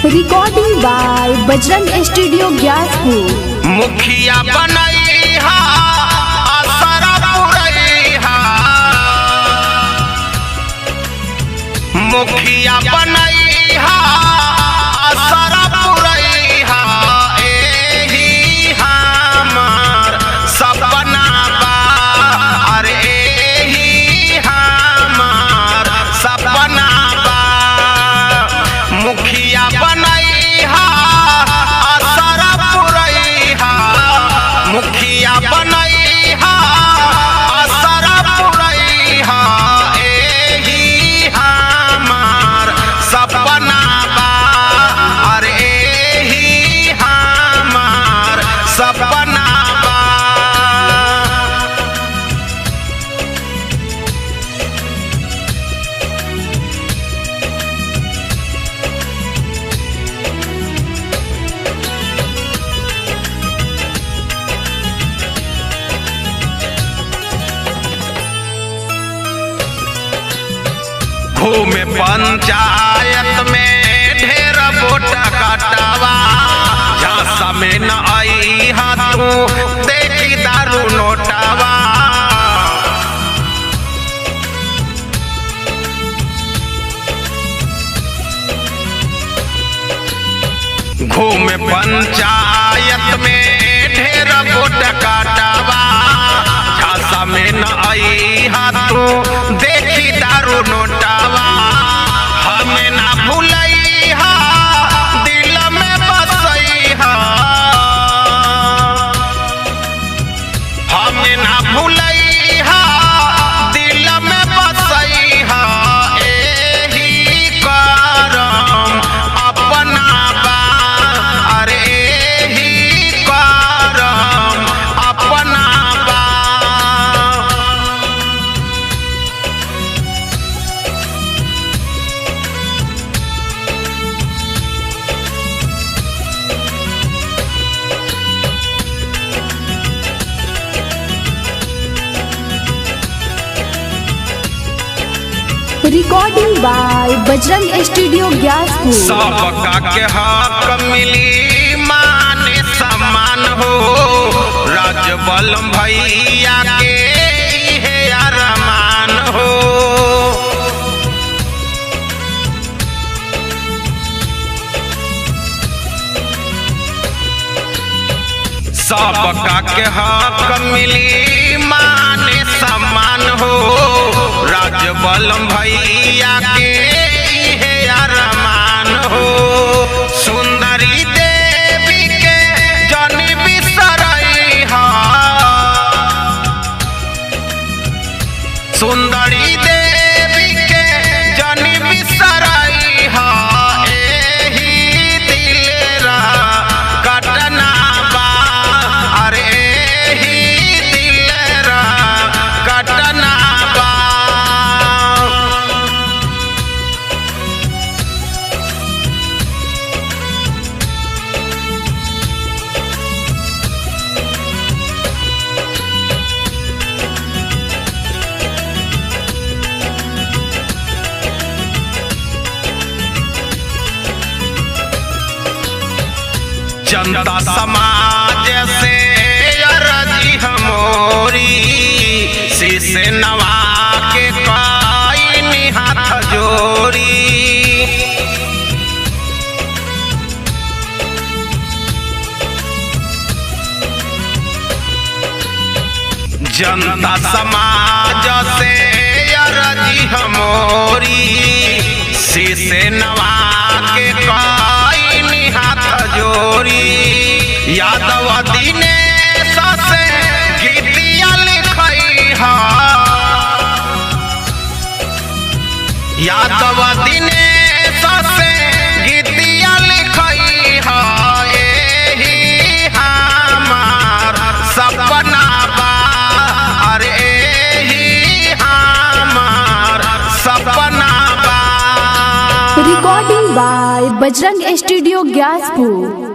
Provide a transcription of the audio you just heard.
Recording by Bajrang studio Gyaspur. मुखिया बनैहा असरा पुरैहा, मुखिया बनैहा असरा पुरैहा, एही हमार सपना बा, अरे एही हमार सपना बा। मुखिया बनैहा असरा पुरैहा, मुखिया बनैहा असरा पुरैहा, एही हमार सपना बा, अरे एही हमार सपना बा। घूमे पंचायत में ढेर वोट कटावा, झांसा में न आई तू देखी दारू नोटावा। घूमे पंचायत में ढेर वोट कटावा, झांसा में न आई तू देखी दारू नोटावा। हमें ना भूलैहा दिल में बसैहा, हमें ना भूलैहा दिल में बसैहा, एही करम अपना बा, अरे एही करम अपना बा। Recording by Bajrang studio Gyaspur. सबका के हक मिली माने सम्मान हो, राजबलम भैया के इहे अरमान हो। सबका के हक मिली माने सम्मान हो, राजबलम भैया के इहे अरमान हो। सुंदरी देवी के जनी बिसरैहा, सुंदरी देवी के जनी बिसरैहा, एही दिलेरा कटना बा, अरे एही दिलेरा कटना बा। जनता समाज से अर्जी हमोरी, शीश नवा के काई हाथ जोड़ी। जनता समाज से अर्जी हमोरी, शीश नवा के काई हाथ जोड़ी। यादव दिनेश से गीतिया लिखैहा, यादव दिनेश से गीतिया लिखैहा, एही हमार सपना बा, अरे एही हमार सपना बा। Recording by Bajrang studio Gyaspur.